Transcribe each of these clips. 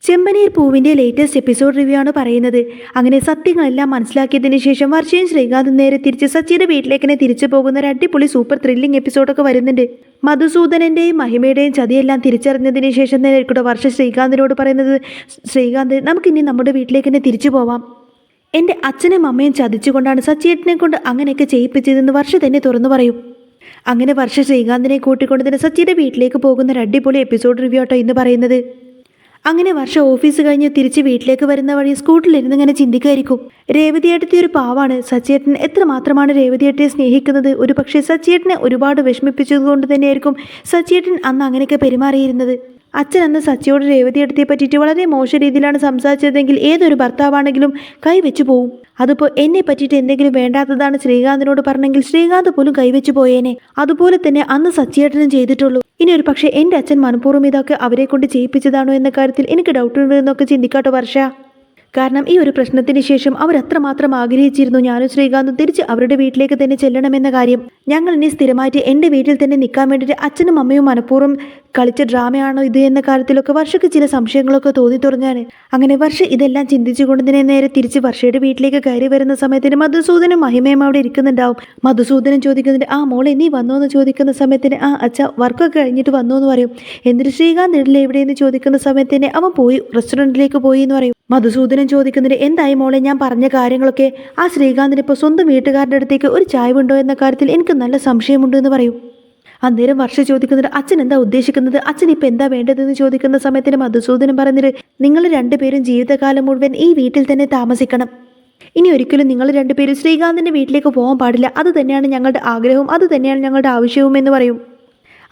ചെമ്പനീർ പൂവിൻ്റെ latest episode review ആണ് പറയുന്നത്. അങ്ങനെ സത്യങ്ങളെല്ലാം മനസ്സിലാക്കിയതിന് ശേഷം വർഷയും ശ്രീകാന്തും നേരെ തിരിച്ച് സച്ചിയുടെ വീട്ടിലേക്ക് തന്നെ തിരിച്ചു പോകുന്ന ഒരു അടിപൊളി സൂപ്പർ ത്രില്ലിംഗ് എപ്പിസോഡൊക്കെ വരുന്നുണ്ട്. മധുസൂദനൻ്റെയും മഹിമയുടെയും ചതിയെല്ലാം തിരിച്ചറിഞ്ഞതിന് ശേഷം തന്നെ ആയിരിക്കട്ടെ വർഷ ശ്രീകാന്തിനോട് പറയുന്നത്, ശ്രീകാന്ത് നമുക്കിനി നമ്മുടെ വീട്ടിലേക്ക് തന്നെ തിരിച്ചു പോവാം. എൻ്റെ അച്ഛനും അമ്മയും ചതിച്ചുകൊണ്ടാണ് സച്ചിയേട്ടനെ കൊണ്ട് അങ്ങനെയൊക്കെ ചെയ്യിപ്പിച്ചതെന്ന് വർഷ തന്നെ തുറന്നു പറയും. അങ്ങനെ വർഷ ശ്രീകാന്തിനെ കൂട്ടിക്കൊണ്ട് തന്നെ സച്ചിയുടെ വീട്ടിലേക്ക് പോകുന്ന ഒരു അടിപൊളി എപ്പിസോഡ് റിവ്യൂ ആട്ടോ ഇന്ന് പറയുന്നത്. അങ്ങനെ വർഷം ഓഫീസ് കഴിഞ്ഞ് തിരിച്ച് വീട്ടിലേക്ക് വരുന്ന വഴി സ്കൂട്ടറിലിരുന്ന് ഇങ്ങനെ ചിന്തിക്കുമായിരിക്കും. രേവതിയേട്ടത്തി ഒരു പാവാണ്. സച്ചിയേട്ടൻ എത്രമാത്രമാണ് രേവതിയേട്ടയെ സ്നേഹിക്കുന്നത്. ഒരു പക്ഷേ സച്ചിയേട്ടനെ ഒരുപാട് വിഷമിപ്പിച്ചതുകൊണ്ട് തന്നെയായിരിക്കും സച്ചിയേട്ടൻ അന്ന് അങ്ങനെയൊക്കെ പെരുമാറിയിരുന്നത്. അച്ഛൻ അന്ന് സച്ചിയോട് രേവതിയേട്ടത്തെ പറ്റിയിട്ട് വളരെ മോശം രീതിയിലാണ് സംസാരിച്ചതെങ്കിൽ ഏതൊരു ഭർത്താവാണെങ്കിലും കൈവച്ചു പോവും. അതിപ്പോൾ എന്നെ പറ്റിയിട്ട് എന്തെങ്കിലും വേണ്ടാത്തതാണ് ശ്രീകാന്തിനോട് പറഞ്ഞെങ്കിൽ ശ്രീകാന്ത് പോലും കൈവച്ചു പോയേനെ. അതുപോലെ തന്നെ അന്ന് സച്ചിയേട്ടനും ചെയ്തിട്ടുള്ളൂ. ഇനി ഒരു പക്ഷേ എൻ്റെ അച്ഛൻ മനഃപൂർവ്വം ഇതൊക്കെ അവരെ കൊണ്ട് ചെയ്യിപ്പിച്ചതാണോ എന്ന കാര്യത്തിൽ എനിക്ക് ഡൗട്ടുണ്ട് എന്നൊക്കെ ചിന്തിക്കാട്ടോ വർഷ. കാരണം ഈ ഒരു പ്രശ്നത്തിന് ശേഷം അവരത്രമാത്രം ആഗ്രഹിച്ചിരുന്നു ഞാനും ശ്രീകാന്തും തിരിച്ച് അവരുടെ വീട്ടിലേക്ക് തന്നെ ചെല്ലണമെന്ന കാര്യം. ഞങ്ങൾ ഇനി സ്ഥിരമായിട്ട് എൻ്റെ വീട്ടിൽ തന്നെ നിൽക്കാൻ വേണ്ടിയിട്ട് അച്ഛനും അമ്മയും മനഃപൂർവ്വം കളിച്ച ഡ്രാമയാണോ ഇത് എന്ന കാര്യത്തിലൊക്കെ വർഷയ്ക്ക് ചില സംശയങ്ങളൊക്കെ തോന്നി തുടങ്ങാൻ. അങ്ങനെ വർഷ ഇതെല്ലാം ചിന്തിച്ചുകൊണ്ട് തന്നെ നേരെ തിരിച്ച് വർഷയുടെ വീട്ടിലേക്ക് കയറി വരുന്ന സമയത്തിന് മധുസൂദനും മഹിമയും അവിടെ ഇരിക്കുന്നുണ്ടാവും. മധുസൂദനും ചോദിക്കുന്നുണ്ട്, ആ മോളെ നീ വന്നോ എന്ന് ചോദിക്കുന്ന സമയത്തിന് ആ അച്ഛ വർക്കൊക്കെ കഴിഞ്ഞിട്ട് വന്നു എന്ന് പറയും. എന്നിട്ട് ശ്രീകാന്ത് ഇടലെ എവിടെയെന്ന് ചോദിക്കുന്ന സമയത്തിന് അവൻ പോയി റെസ്റ്റോറൻറ്റിലേക്ക് പോയി എന്ന് പറയും. മധുസൂദനൻ ചോദിക്കുന്നുണ്ട്, എന്തായി മോളെ ഞാൻ പറഞ്ഞ കാര്യങ്ങളൊക്കെ? ആ ശ്രീകാന്തിന് ഇപ്പോൾ സ്വന്തം വീട്ടുകാരുടെ അടുത്തേക്ക് ഒരു ചായവുണ്ടോ എന്ന കാര്യത്തിൽ എനിക്ക് നല്ല സംശയമുണ്ട് എന്ന് പറയും. അന്നേരം വർഷ ചോദിക്കുന്നുണ്ട്, അച്ഛൻ എന്താ ഉദ്ദേശിക്കുന്നത്? അച്ഛൻ ഇപ്പം എന്താ വേണ്ടതെന്ന് ചോദിക്കുന്ന സമയത്തിന് മധുസൂദനൻ പറഞ്ഞിട്ട്, നിങ്ങൾ രണ്ടുപേരും ജീവിതകാലം മുഴുവൻ ഈ വീട്ടിൽ തന്നെ താമസിക്കണം. ഇനി ഒരിക്കലും നിങ്ങൾ രണ്ടുപേരും ശ്രീകാന്തിൻ്റെ വീട്ടിലേക്ക് പോകാൻ പാടില്ല. അത് തന്നെയാണ് ഞങ്ങളുടെ ആഗ്രഹവും അത് തന്നെയാണ് ഞങ്ങളുടെ ആവശ്യവും എന്ന് പറയും.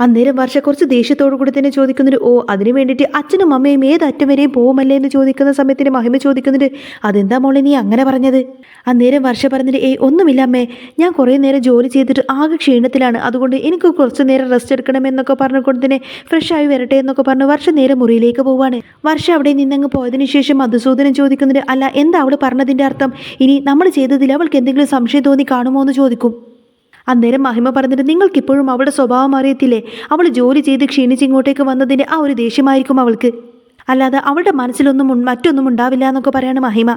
അന്നേരം വർഷ കുറച്ച് ദേഷ്യത്തോടു കൂടി തന്നെ ചോദിക്കുന്നുണ്ട്, ഓ അതിനു വേണ്ടിയിട്ട് അച്ഛനും അമ്മയും ഏതറ്റം വരെയും പോകുമല്ലേ എന്ന് ചോദിക്കുന്ന സമയത്തിന് മഹിമ ചോദിക്കുന്നുണ്ട്, അതെന്താ മോളെ നീ അങ്ങനെ പറഞ്ഞത്? അന്നേരം വർഷ പറഞ്ഞിട്ട്, ഒന്നുമില്ല അമ്മേ, ഞാൻ കുറേ നേരം ജോലി ചെയ്തിട്ട് ആകെ ക്ഷീണത്തിലാണ്, അതുകൊണ്ട് എനിക്ക് കുറച്ച് നേരം റെസ്റ്റ് എടുക്കണമെന്നൊക്കെ പറഞ്ഞുകൊണ്ട് തന്നെ ഫ്രഷായി വരട്ടെ എന്നൊക്കെ പറഞ്ഞ് വർഷ നേരെ മുറിയിലേക്ക് പോവാണ്. വർഷ അവിടെ നിന്നങ്ങ് പോയതിനു ശേഷം മധുസൂദനൻ ചോദിക്കുന്നുണ്ട്, അല്ല എന്താ അവൾ പറഞ്ഞതിൻ്റെ അർത്ഥം? ഇനി നമ്മൾ ചെയ്തതിൽ അവൾക്ക് എന്തെങ്കിലും സംശയം തോന്നി കാണുമോ എന്ന് ചോദിക്കും. അന്നേരം മഹിമ പറഞ്ഞിട്ട്, നിങ്ങൾക്കിപ്പോഴും അവളുടെ സ്വഭാവം അറിയത്തില്ലേ? അവൾ ജോലി ചെയ്ത് ക്ഷീണിച്ച് ഇങ്ങോട്ടേക്ക് വന്നതിൻ്റെ ആ ഒരു ദേഷ്യമായിരിക്കും അവൾക്ക്, അല്ലാതെ അവളുടെ മനസ്സിലൊന്നും മറ്റൊന്നും ഉണ്ടാവില്ല എന്നൊക്കെ പറയാണ് മഹിമ.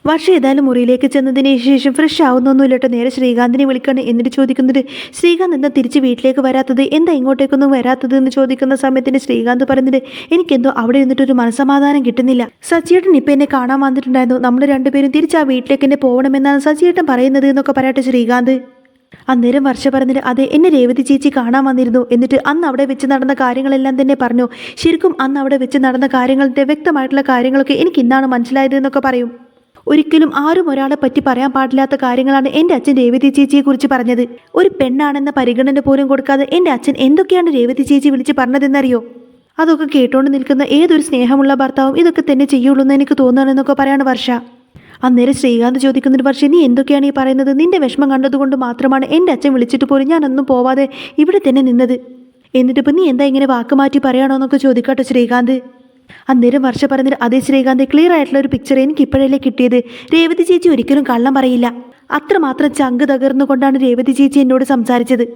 വർഷ ഏതായാലും മുറിയിലേക്ക് ചെന്നതിന് ശേഷം ഫ്രഷ് ആവുന്നൊന്നുമില്ല കേട്ടോ. നേരെ ശ്രീകാന്തിനെ വിളിക്കണം. എന്നിട്ട് ചോദിക്കുന്നുണ്ട്, ശ്രീകാന്ത് എന്താ തിരിച്ച് വീട്ടിലേക്ക് വരാത്തത്? എന്താ ഇങ്ങോട്ടേക്കൊന്നും വരാത്തത് എന്ന് ചോദിക്കുന്ന സമയത്തിന് ശ്രീകാന്ത് പറയുന്നുണ്ട്, എനിക്കെന്തോ അവിടെ ഇരുന്നിട്ടൊരു മനസ്സമാധാനം കിട്ടുന്നില്ല. സച്ചിയേട്ടൻ ഇപ്പം എന്നെ കാണാൻ വന്നിട്ടുണ്ടായിരുന്നു. നമ്മൾ രണ്ടുപേരും തിരിച്ച് ആ വീട്ടിലേക്ക് തന്നെ പോകണമെന്നാണ് സച്ചിയേട്ടൻ പറയുന്നത് എന്നൊക്കെ പറയട്ടെ ശ്രീകാന്ത്. അന്നേരം വർഷ പറഞ്ഞിട്ട്, അതെ എന്നെ രേവതി ചേച്ചി കാണാൻ വന്നിരുന്നു. എന്നിട്ട് അന്ന് അവിടെ വെച്ച് നടന്ന കാര്യങ്ങളെല്ലാം തന്നെ പറഞ്ഞു. ശരിക്കും അന്ന് അവിടെ വെച്ച് നടന്ന കാര്യങ്ങളുടെ വ്യക്തമായിട്ടുള്ള കാര്യങ്ങളൊക്കെ എനിക്ക് ഇന്നാണ് മനസ്സിലായത് എന്നൊക്കെ പറയും. ഒരിക്കലും ആരും ഒരാളെ പറ്റി പറയാൻ പാടില്ലാത്ത കാര്യങ്ങളാണ് എൻ്റെ അച്ഛൻ രേവതി ചേച്ചിയെക്കുറിച്ച് പറഞ്ഞത്. ഒരു പെണ്ണാണെന്ന പരിഗണന പോലും കൊടുക്കാതെ എൻ്റെ അച്ഛൻ എന്തൊക്കെയാണ് രേവതി ചേച്ചി വിളിച്ച് പറഞ്ഞതെന്നറിയോ? അതൊക്കെ കേട്ടോണ്ട് നിൽക്കുന്ന ഏതൊരു സ്നേഹമുള്ള ഭർത്താവും ഇതൊക്കെ തന്നെ ചെയ്യുള്ളൂ എന്ന് എനിക്ക് തോന്നുകയാണെന്നൊക്കെ പറയാണ് വർഷ. അന്നേരം ശ്രീകാന്ത് ചോദിക്കുന്നൊരു, പക്ഷേ നീ എന്തൊക്കെയാണ് ഈ പറയുന്നത്? നിന്റെ വിഷമം കണ്ടതുകൊണ്ട് മാത്രമാണ് എൻ്റെ അച്ഛൻ വിളിച്ചിട്ട് പോലും ഞാനൊന്നും പോവാതെ ഇവിടെ തന്നെ നിന്നത്. എന്നിട്ടിപ്പോൾ നീ എന്താ ഇങ്ങനെ വാക്ക് മാറ്റി പറയാണോ എന്നൊക്കെ ചോദിക്കാട്ടോ ശ്രീകാന്ത്. അന്നേരം വർഷ പറഞ്ഞിട്ട്, അതേ ശ്രീകാന്ത്, ക്ലിയർ ആയിട്ടുള്ള ഒരു പിക്ചർ എനിക്ക് ഇപ്പോഴല്ലേ കിട്ടിയത്. രേവതി ചേച്ചി ഒരിക്കലും കള്ളം പറയില്ല. അത്രമാത്രം ചങ്ക് തകർന്നുകൊണ്ടാണ് രേവതി ചേച്ചി എന്നോട് സംസാരിച്ചത്.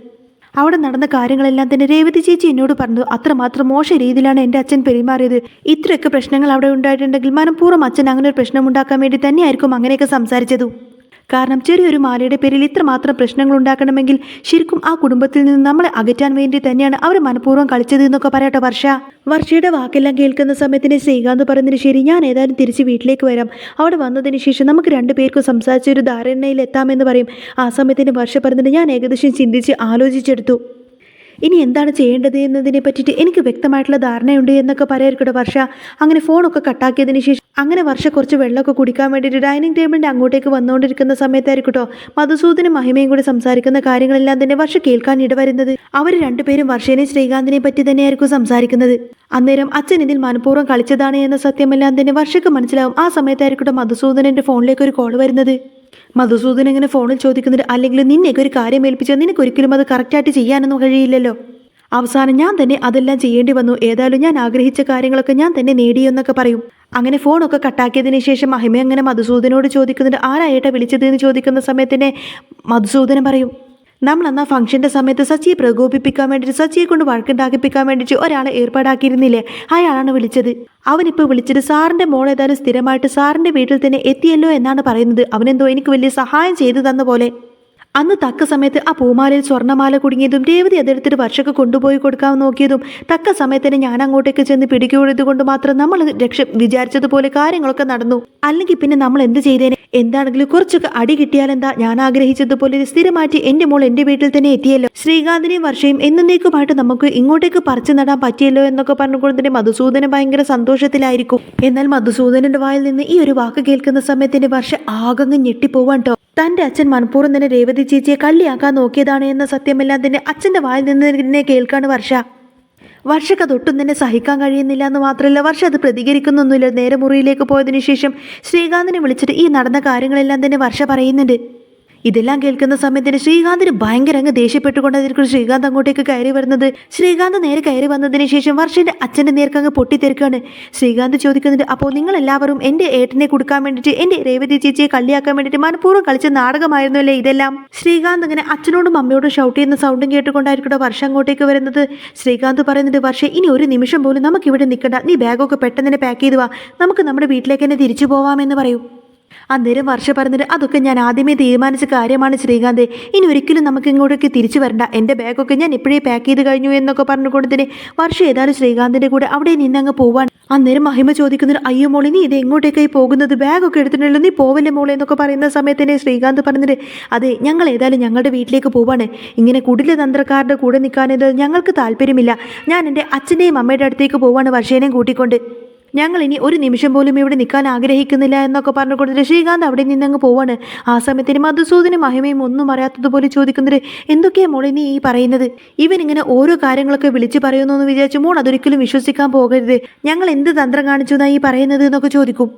അവിടെ നടന്ന കാര്യങ്ങളെല്ലാം തന്നെ രേവതി ചേച്ചി എന്നോട് പറഞ്ഞു. അത്രമാത്രം മോശം രീതിയിലാണ് എൻ്റെ അച്ഛൻ പെരുമാറിയത്. ഇത്രയൊക്കെ പ്രശ്നങ്ങൾ അവിടെ ഉണ്ടായിട്ടുണ്ടെങ്കിൽ മനഃപൂർവ്വം അച്ഛൻ അങ്ങനെ ഒരു പ്രശ്നം ഉണ്ടാക്കാൻ വേണ്ടി തന്നെയായിരിക്കും അങ്ങനെയൊക്കെ സംസാരിച്ചത്. കാരണം ചെറിയൊരു മാലയുടെ പേരിൽ ഇത്രമാത്രം പ്രശ്നങ്ങൾ ഉണ്ടാക്കണമെങ്കിൽ ശരിക്കും ആ കുടുംബത്തിൽ നിന്ന് നമ്മളെ അകറ്റാൻ വേണ്ടി തന്നെയാണ് അവർ മനഃപൂർവ്വം കളിച്ചത് എന്നൊക്കെ പറയട്ടെ വർഷ. വർഷയുടെ വാക്കെല്ലാം കേൾക്കുന്ന സമയത്തിന് ശ്രീകാന്ത് പറഞ്ഞതിന്, ശരി ഞാൻ ഏതായാലും തിരിച്ച് വീട്ടിലേക്ക് വരാം. അവിടെ വന്നതിന് ശേഷം നമുക്ക് രണ്ടുപേർക്കും സംസാരിച്ചൊരു ധാരണയിൽ എത്താമെന്ന് പറയും. ആ സമയത്തിന് വർഷ പറഞ്ഞിട്ട്, ഞാൻ ഏകദേശം ചിന്തിച്ച് ആലോചിച്ചെടുത്തു. ഇനി എന്താണ് ചെയ്യേണ്ടത് എന്നതിനെ പറ്റിയിട്ട് എനിക്ക് വ്യക്തമായിട്ടുള്ള ധാരണയുണ്ട് എന്നൊക്കെ പറയായിരിക്കട്ടെ വർഷ. അങ്ങനെ ഫോണൊക്കെ കട്ടാക്കിയതിന് ശേഷം അങ്ങനെ വർഷ കുറച്ച് വെള്ളമൊക്കെ കുടിക്കാൻ വേണ്ടിയിട്ട് ഡൈനിങ് ടേബിളിൻ്റെ അങ്ങോട്ടേക്ക് വന്നുകൊണ്ടിരിക്കുന്ന സമയത്തായിരിക്കട്ടോ മധുസൂദനും മഹിമയും കൂടി സംസാരിക്കുന്ന കാര്യങ്ങളെല്ലാം തന്നെ വർഷ കേൾക്കാൻ ഇടവരുന്നത്. അവർ രണ്ടുപേരും വർഷേനെയും ശ്രീകാന്തിനെ പറ്റി തന്നെയായിരിക്കും സംസാരിക്കുന്നത്. അന്നേരം അച്ഛൻ ഇതിൽ മനഃപൂർവ്വം കളിച്ചതാണ് എന്ന സത്യമെല്ലാം തന്നെ വർഷയ്ക്ക് മനസ്സിലാവും. ആ സമയത്തായിരിക്കട്ടോ മധുസൂദനൻ്റെ ഫോണിലേക്ക് ഒരു കോൾ വരുന്നത്. മധുസൂദൻ ഇങ്ങനെ ഫോണിൽ ചോദിക്കുന്നുണ്ട്, അല്ലെങ്കിൽ നിന്നെയൊക്കെ ഒരു കാര്യം ഏൽപ്പിച്ചാൽ നിനക്കൊരിക്കലും അത് കറക്റ്റായിട്ട് ചെയ്യാനൊന്നും കഴിയില്ലല്ലോ. അവസാനം ഞാൻ തന്നെ അതെല്ലാം ചെയ്യേണ്ടി വന്നു. ഏതായാലും ഞാൻ ആഗ്രഹിച്ച കാര്യങ്ങളൊക്കെ ഞാൻ തന്നെ നേടിയെന്നൊക്കെ പറയും. അങ്ങനെ ഫോണൊക്കെ കട്ടാക്കിയതിന് ശേഷം മഹിമ അങ്ങനെ മധുസൂദനോട് ചോദിക്കുന്നുണ്ട്, ആരായിട്ടാ വിളിച്ചത് എന്ന് ചോദിക്കുന്ന സമയത്തിന് മധുസൂദനൻ പറയും, നമ്മൾ അന്ന് ആ ഫംഗ്ഷന്റെ സമയത്ത് സച്ചിയെ പ്രകോപിപ്പിക്കാൻ വേണ്ടിയിട്ട് സച്ചിയെ കൊണ്ട് വഴക്കുണ്ടാക്കിപ്പിക്കാൻ വേണ്ടിയിട്ട് ഒരാളെ ഏർപ്പാടാക്കിയിരുന്നില്ലേ, അയാളാണ് വിളിച്ചത്. അവനിപ്പോൾ വിളിച്ചത് സാറിന്റെ മോൾ ഏതായാലും സ്ഥിരമായിട്ട് സാറിന്റെ വീട്ടിൽ തന്നെ എത്തിയല്ലോ എന്നാണ് പറയുന്നത്. അവനെന്തോ എനിക്ക് വലിയ സഹായം ചെയ്തു തന്ന പോലെ. അന്ന് തക്ക സമയത്ത് ആ പൂമാലയിൽ സ്വർണ്ണമാല കുടുങ്ങിയതും രേവതി അതെടുത്തിട്ട് വർഷക്ക് കൊണ്ടുപോയി കൊടുക്കാൻ നോക്കിയതും തക്ക സമയത്ത് തന്നെ ഞാൻ അങ്ങോട്ടേക്ക് ചെന്ന് പിടികൂടിയത് കൊണ്ട് മാത്രം നമ്മൾ വിചാരിച്ചതുപോലെ കാര്യങ്ങളൊക്കെ നടന്നു. അല്ലെങ്കിൽ പിന്നെ നമ്മൾ എന്ത് ചെയ്തേനെ? എന്താണെങ്കിലും കുറച്ചൊക്കെ അടി കിട്ടിയാലെന്താ? ഞാൻ ആഗ്രഹിച്ചതുപോലെ സ്ഥിരമായിട്ട് എന്റെ മോൾ എന്റെ വീട്ടിൽ തന്നെ എത്തിയല്ലോ. ശ്രീകാന്തിനെയും വർഷയും എന്നേക്കുമായിട്ട് നമുക്ക് ഇങ്ങോട്ടേക്ക് പറിച്ചു നടാൻ പറ്റിയല്ലോ എന്നൊക്കെ പറഞ്ഞുകൊണ്ട് തന്നെ മധുസൂദനൻ ഭയങ്കര സന്തോഷത്തിലായിരിക്കും. എന്നാൽ മധുസൂദനന്റെ വായിൽ നിന്ന് ഈ ഒരു വാക്ക് കേൾക്കുന്ന സമയത്തിന്റെ വർഷ ആകങ്ങ് ഞെട്ടിപ്പോവാൻ ട്ടോ. തന്റെ അച്ഛൻ മനഃപൂർവ്വം തന്നെ രേവതി ചേച്ചിയെ കള്ളിയാക്കാൻ നോക്കിയതാണ് എന്ന സത്യമെല്ലാം തന്നെ അച്ഛന്റെ വായിൽ നിന്ന് തന്നെ കേൾക്കാണ് വർഷക്ക് അതൊട്ടും തന്നെ സഹിക്കാൻ കഴിയുന്നില്ല എന്ന് മാത്രമല്ല, വർഷ അത് പ്രതികരിക്കുന്നൊന്നുമില്ല. നേരെ മുറിയിലേക്ക് പോയതിനു ശേഷം ശ്രീകാന്തിനെ വിളിച്ചിട്ട് ഈ നടന്ന കാര്യങ്ങളെല്ലാം തന്നെ വർഷ പറയുന്നുണ്ട്. ഇതെല്ലാം കേൾക്കുന്ന സമയത്തിന് ശ്രീകാന്തിന് ഭയങ്കര അങ്ങ് ദേഷ്യപ്പെട്ടുകൊണ്ടായിരിക്കും ശ്രീകാന്ത് അങ്ങോട്ടേക്ക് കയറി വരുന്നത്. ശ്രീകാന്ത് നേരെ കയറി വന്നതിന് ശേഷം വർഷന്റെ അച്ഛന്റെ നേർക്ക് അങ്ങ് പൊട്ടിത്തെറിക്കാണ്. ശ്രീകാന്ത് ചോദിക്കുന്നുണ്ട്, അപ്പോൾ നിങ്ങൾ എല്ലാവരും എൻ്റെ ഏട്ടനെ കൊടുക്കാൻ വേണ്ടിയിട്ട് എൻ്റെ രേവതി ചേച്ചിയെ കള്ളിയാക്കാൻ വേണ്ടിയിട്ട് മനഃപൂർവ്വം കളിച്ച നാടകമായിരുന്നു അല്ലേ ഇതെല്ലാം? ശ്രീകാന്ത് ഇങ്ങനെ അച്ഛനോടും അമ്മയോടും ഷൗട്ട് ചെയ്യുന്ന സൗണ്ടും കേട്ടുകൊണ്ടായിരിക്കും വർഷ അങ്ങോട്ടേക്ക് വരുന്നത്. ശ്രീകാന്ത് പറയുന്നുണ്ട്, വർഷ ഇനി ഒരു നിമിഷം പോലും നമുക്കിവിടെ നിൽക്കണ്ട, നീ ബാഗൊക്കെ പെട്ടെന്ന് തന്നെ പാക്ക് ചെയ്ത് വാ, നമുക്ക് നമ്മുടെ വീട്ടിലേക്ക് തന്നെ തിരിച്ചു പോവാമെന്ന് പറയും. അന്നേരം വർഷ പറഞ്ഞിട്ട്, അതൊക്കെ ഞാൻ ആദ്യമേ തീരുമാനിച്ച കാര്യമാണ് ശ്രീകാന്ത്, ഇനി ഒരിക്കലും നമുക്ക് ഇങ്ങോട്ടേക്ക് തിരിച്ചു വരണ്ട, എൻ്റെ ബാഗൊക്കെ ഞാൻ ഇപ്പോഴേ പാക്ക് ചെയ്ത് കഴിഞ്ഞു എന്നൊക്കെ പറഞ്ഞുകൊണ്ട് തന്നെ വർഷ ഏതായാലും ശ്രീകാന്തിൻ്റെ കൂടെ അവിടെ നിന്നങ്ങ് പോവാൻ. അന്നേരം മഹിമ ചോദിക്കുന്നത്, അയ്യോ മോളെ നീ ഇത് എങ്ങോട്ടേക്കായി പോകുന്നത്? ബാഗൊക്കെ എടുത്തിട്ടുണ്ടല്ലോ, നീ പോവല്ലേ മോളെ എന്നൊക്കെ പറയുന്ന സമയത്ത് തന്നെ ശ്രീകാന്ത് പറഞ്ഞിട്ട്, അതെ ഞങ്ങൾ ഏതായാലും ഞങ്ങളുടെ വീട്ടിലേക്ക് പോവാണ്, ഇങ്ങനെ കുടില തന്ത്രക്കാരുടെ കൂടെ നിൽക്കാനത് ഞങ്ങൾക്ക് താല്പര്യമില്ല, ഞാൻ എൻ്റെ അച്ഛൻ്റെയും അമ്മയുടെ അടുത്തേക്ക് പോവാണ് വർഷേനെയും കൂട്ടിക്കൊണ്ട്, ഞങ്ങൾ ഇനി ഒരു നിമിഷം പോലും ഇവിടെ നിൽക്കാൻ ആഗ്രഹിക്കുന്നില്ല എന്നൊക്കെ പറഞ്ഞുകൊണ്ട് ശ്രീകാന്ത് അവിടെ നിന്നങ്ങ് പോവാണ്. ആ സമയത്തിന് മധുസൂദനും മഹിമയും ഒന്നും അറിയാത്തതുപോലെ ചോദിക്കുന്നത്, എന്തൊക്കെയാണ് മോളെ നീ ഈ പറയുന്നത്? ഇവനിങ്ങനെ ഓരോ കാര്യങ്ങളൊക്കെ വിളിച്ച് പറയുന്നു എന്ന് വിചാരിച്ചു മോൾ അതൊരിക്കലും വിശ്വസിക്കാൻ പോകരുത്, ഞങ്ങൾ എന്ത് തന്ത്രം കാണിച്ചു എന്നാ ഈ പറയുന്നത് എന്നൊക്കെ ചോദിക്കും.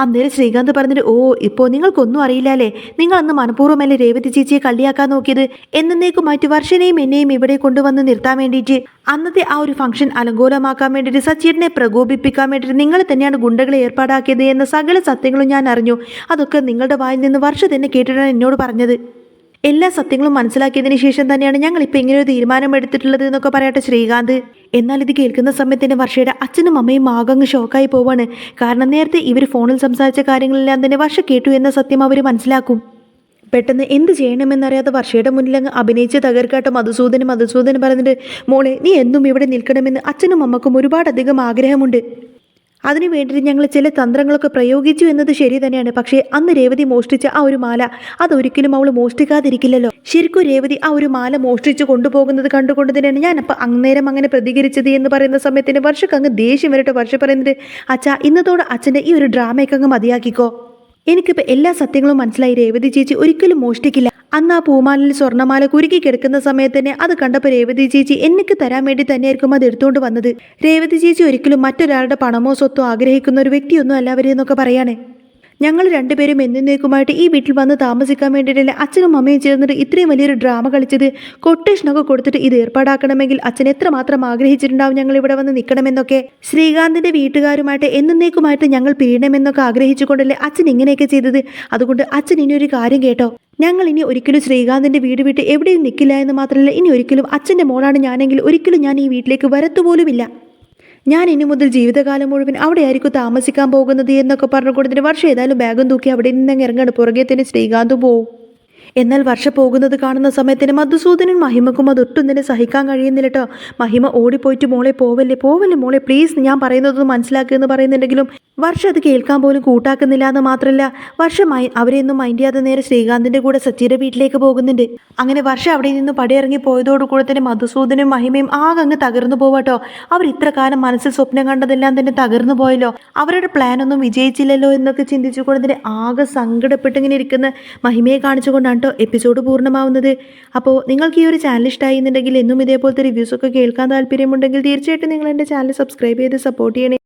അന്നേരം ശ്രീകാന്ത് പറഞ്ഞിട്ട്, ഓ ഇപ്പോൾ നിങ്ങൾക്കൊന്നും അറിയില്ലല്ലേ, നിങ്ങൾ അന്ന് മനഃപൂർവ്വമല്ലേ രേവതി ചേച്ചിയെ കള്ളിയാക്കാൻ നോക്കിയത്, എന്നേക്കുമായിട്ട് വർഷനെയും എന്നെയും ഇവിടെ കൊണ്ടുവന്ന് നിർത്താൻ വേണ്ടിയിട്ട് അന്നത്തെ ആ ഒരു ഫംഗ്ഷൻ അലങ്കോലമാക്കാൻ വേണ്ടിയിട്ട് സച്ചീടിനെ പ്രകോപിപ്പിക്കാൻ വേണ്ടിയിട്ട് നിങ്ങൾ തന്നെയാണ് ഗുണ്ടകളെ ഏർപ്പാടാക്കിയത് എന്ന സകല സത്യങ്ങളും ഞാൻ അറിഞ്ഞു. അതൊക്കെ നിങ്ങളുടെ വായിൽ നിന്ന് വർഷ തന്നെ കേട്ടിട്ടാണ് എന്നോട് പറഞ്ഞത്. എല്ലാ സത്യങ്ങളും മനസ്സിലാക്കിയതിന് ശേഷം തന്നെയാണ് ഞങ്ങൾ ഇപ്പോൾ ഇങ്ങനെ ഒരു തീരുമാനം എടുത്തിട്ടുള്ളത് എന്നൊക്കെ പറയട്ടെ ശ്രീകാന്ത്. എന്നാൽ ഇത് കേൾക്കുന്ന സമയത്തിന് വർഷയുടെ അച്ഛനും അമ്മയും ആകങ്ങ് ഷോക്കായി പോവാണ്. കാരണം നേരത്തെ ഇവർ ഫോണിൽ സംസാരിച്ച കാര്യങ്ങളെല്ലാം തന്നെ വർഷ കേട്ടു എന്ന സത്യം അവർ മനസ്സിലാക്കും. പെട്ടെന്ന് എന്ത് ചെയ്യണമെന്നറിയാതെ വർഷയുടെ മുന്നിലങ്ങ് അഭിനയിച്ച് തകർക്കാട്ടോ മധുസൂദന് പറഞ്ഞിട്ട്, മോളെ നീ എന്നും ഇവിടെ നിൽക്കണമെന്ന് അച്ഛനും അമ്മക്കും ഒരുപാടധികം ആഗ്രഹമുണ്ട്, അതിനു വേണ്ടിയിട്ട് ഞങ്ങൾ ചില തന്ത്രങ്ങളൊക്കെ പ്രയോഗിച്ചു എന്നത് ശരി തന്നെയാണ്. പക്ഷേ അന്ന് രേവതി മോഷ്ടിച്ച ആ ഒരു മാല അതൊരിക്കലും അവൾ മോഷ്ടിക്കാതിരിക്കില്ലല്ലോ. ശരിക്കും രേവതി ആ ഒരു മാല മോഷ്ടിച്ചു കൊണ്ടുപോകുന്നത് കണ്ടുകൊണ്ട് തന്നെയാണ് ഞാൻ അപ്പം അന്നേരം അങ്ങനെ പ്രതികരിച്ചത് എന്ന് പറയുന്ന സമയത്തിന് വർഷക്ക് അങ്ങ് ദേഷ്യം വരട്ടെ. വർഷ പറയുന്നത്, അച്ഛാ ഇന്നത്തോടെ അച്ഛൻ്റെ ഈ ഒരു ഡ്രാമയൊക്കെ അങ്ങ് മതിയാക്കിക്കോ, എനിക്കിപ്പോൾ എല്ലാ സത്യങ്ങളും മനസ്സിലായി, രേവതി ചേച്ചി ഒരിക്കലും മോഷ്ടിക്കില്ല. അന്ന് ആ പൂമാലയിൽ സ്വർണ്ണമാല കുരുക്കി കിടക്കുന്ന സമയത്ത് തന്നെ അത് കണ്ടപ്പോൾ രേവതി ചേച്ചി എനിക്ക് തരാൻ വേണ്ടി തന്നെയായിരിക്കും അത് എടുത്തുകൊണ്ട് വന്നത്. രേവതി ചേച്ചി ഒരിക്കലും മറ്റൊരാളുടെ പണമോ സ്വത്തോ ആഗ്രഹിക്കുന്ന ഒരു വ്യക്തിയൊന്നും അല്ലവരെന്നൊക്കെ പറയാനേ. ഞങ്ങൾ രണ്ടുപേരും എന്നേക്കുമായിട്ട് ഈ വീട്ടിൽ വന്ന് താമസിക്കാൻ വേണ്ടിയിട്ടല്ലേ അച്ഛനും അമ്മയും ചേർന്നിട്ട് ഇത്രയും വലിയൊരു ഡ്രാമ കളിച്ചത്. കൊട്ടേഷനൊക്കെ കൊടുത്തിട്ട് ഇത് ഏർപ്പാടാക്കണമെങ്കിൽ അച്ഛൻ എത്രമാത്രം ആഗ്രഹിച്ചിട്ടുണ്ടാവും ഞങ്ങൾ ഇവിടെ വന്ന് നിൽക്കണമെന്നൊക്കെ. ശ്രീകാന്തിന്റെ വീട്ടുകാരുമായിട്ട് എന്നേക്കുമായിട്ട് ഞങ്ങൾ പിരിയണമെന്നൊക്കെ ആഗ്രഹിച്ചുകൊണ്ടല്ലേ അച്ഛൻ ഇങ്ങനെയൊക്കെ ചെയ്തത്. അതുകൊണ്ട് അച്ഛൻ ഇനി ഒരു കാര്യം കേട്ടോ, ഞങ്ങൾ ഇനി ഒരിക്കലും ശ്രീകാന്തിന്റെ വീട് വിട്ട് എവിടെയും നിൽക്കില്ല എന്ന് മാത്രമല്ല, ഇനി ഒരിക്കലും അച്ഛൻ്റെ മോളാണ് ഞാനെങ്കിൽ ഒരിക്കലും ഞാൻ ഈ വീട്ടിലേക്ക് വരത്തുപോലുമില്ല. ഞാൻ ഇനി മുതൽ ജീവിതകാലം മുഴുവൻ അവിടെ ആയിരിക്കും താമസിക്കാൻ പോകുന്നത് എന്നൊക്കെ പറഞ്ഞുകൊണ്ടതിന് വർഷം ഏതായാലും ബാഗും തൂക്കി അവിടെ നിന്ന് ഇറങ്ങാണ്. പുറകെ തന്നെ ശ്രീകാന്തും പോവും. എന്നാൽ വർഷ പോകുന്നത് കാണുന്ന സമയത്തിന് മധുസൂദനും മഹിമക്കും അതൊട്ടും തന്നെ സഹിക്കാൻ കഴിയുന്നില്ല കേട്ടോ. മഹിമ ഓടിപ്പോയിട്ട് മോളെ പോവല്ലേ മോളെ പ്ലീസ് ഞാൻ പറയുന്നതൊന്ന് മനസ്സിലാക്കുക എന്ന് പറയുന്നുണ്ടെങ്കിലും വർഷ അത് കേൾക്കാൻ പോലും കൂട്ടാക്കുന്നില്ല എന്ന് മാത്രമല്ല വർഷ അവരെയൊന്നും മൈൻഡ് ചെയ്യാതെ നേരെ ശ്രീകാന്തിന്റെ കൂടെ സച്ചിയുടെ വീട്ടിലേക്ക് പോകുന്നുണ്ട്. അങ്ങനെ വർഷ അവിടെ നിന്ന് പടിയിറങ്ങി പോയതോടുകൂടെ തന്നെ മധുസൂദനും മഹിമയും ആകെ അങ്ങ് തകർന്നു പോവാട്ടോ. അവർ ഇത്ര കാലം മനസ്സിൽ സ്വപ്നം കണ്ടതെല്ലാം തന്നെ തകർന്നു പോയല്ലോ, അവരുടെ പ്ലാൻ ഒന്നും വിജയിച്ചില്ലല്ലോ എന്നൊക്കെ ചിന്തിച്ചുകൊണ്ട് തന്നെ ആകെ സങ്കടപ്പെട്ടിങ്ങനെ ഇരിക്കുന്ന മഹിമയെ കാണിച്ചുകൊണ്ടാണ് കേട്ടോ എപ്പിസോഡ് പൂർണ്ണമാവുന്നത്. അപ്പോൾ നിങ്ങൾക്ക് ഈ ഒരു ചാനൽ ഇഷ്ടമായി എന്നുണ്ടെങ്കിൽ എന്നും ഇതേപോലത്തെ റിവ്യൂസൊക്കെ കേൾക്കാൻ താല്പര്യമുണ്ടെങ്കിൽ തീർച്ചയായിട്ടും നിങ്ങൾ എൻ്റെ ചാനൽ സബ്സ്ക്രൈബ് ചെയ്ത് സപ്പോർട്ട് ചെയ്യണേ.